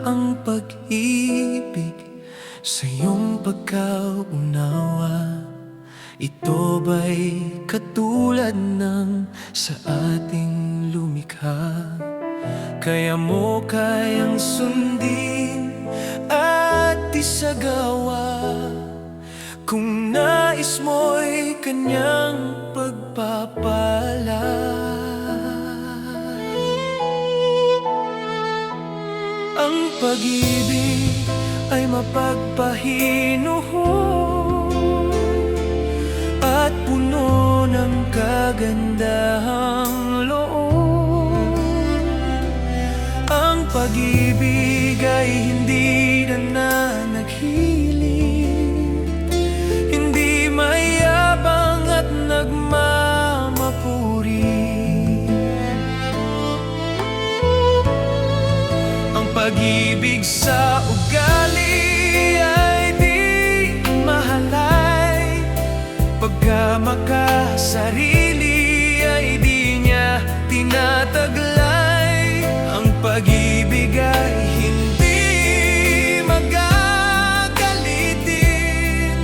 ang pag-ibig sa iyong pagkaunawa? Ito ba'y katulad ng sa ating lumikha? Kaya mo kayang sundin at isagawa kung nais mo'y kanyang pagpapala. Ang pag-ibig ay mapagpahinuhon at puno ng kagandahang loob. Ang pag-ibig ay hindi na naghiling, hindi mayabang at nagmamapuri. Ang pag-ibig sa ugali ay di mahalay, pagka makasarili ay di niya tinataglay. Ang pag-ibig ay hindi magagalitin,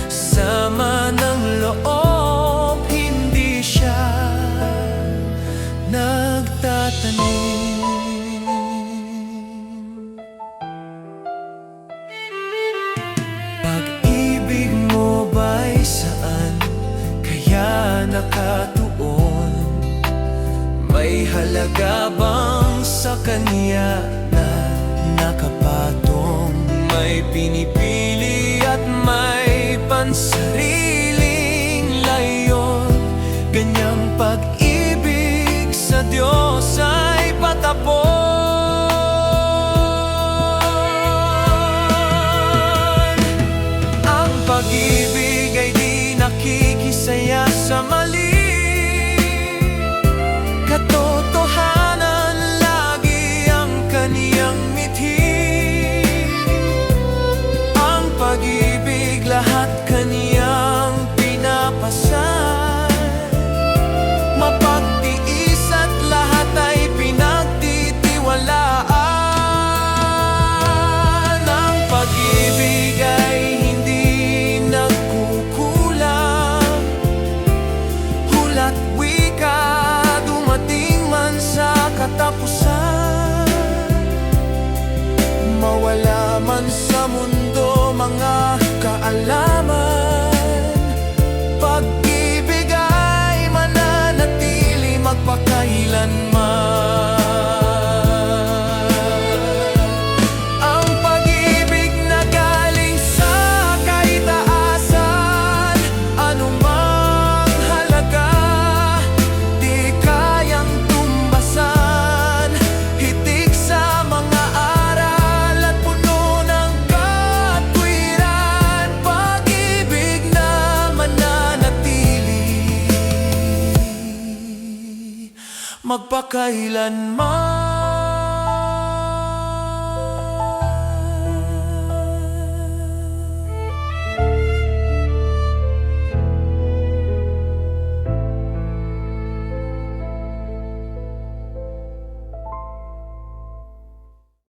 sama ng loob, hindi siya nagtatanim. Pag-ibig mo ba'y saan kaya nakatuon? May halaga bang sa kanya na nakapatong? May pinipili at may pansariling layon. Ganyang pag-ibig sa Diyos ay patapon. Ang pag-ibig ay di nakikisaya sa mali, katotohanan lagi ang kaniyang mithi. Ang pag-ibig lahat kaniyang pinapasan, mapagtiis at lahat ay pinagtitiwalaan. Ang pag-ibig ay hindi nagkukulang, hula't wika katapusan. Mawala man sa mundo mga kaalaman, pag-ibig ay mananatili magpakailanman. Ang pag-ibig na galing sa kaitaasan, anumang halaga di kayang tumbasan. Hitik sa mga aral at puno ng katwiran, pag-ibig na mananatili magpakailanman.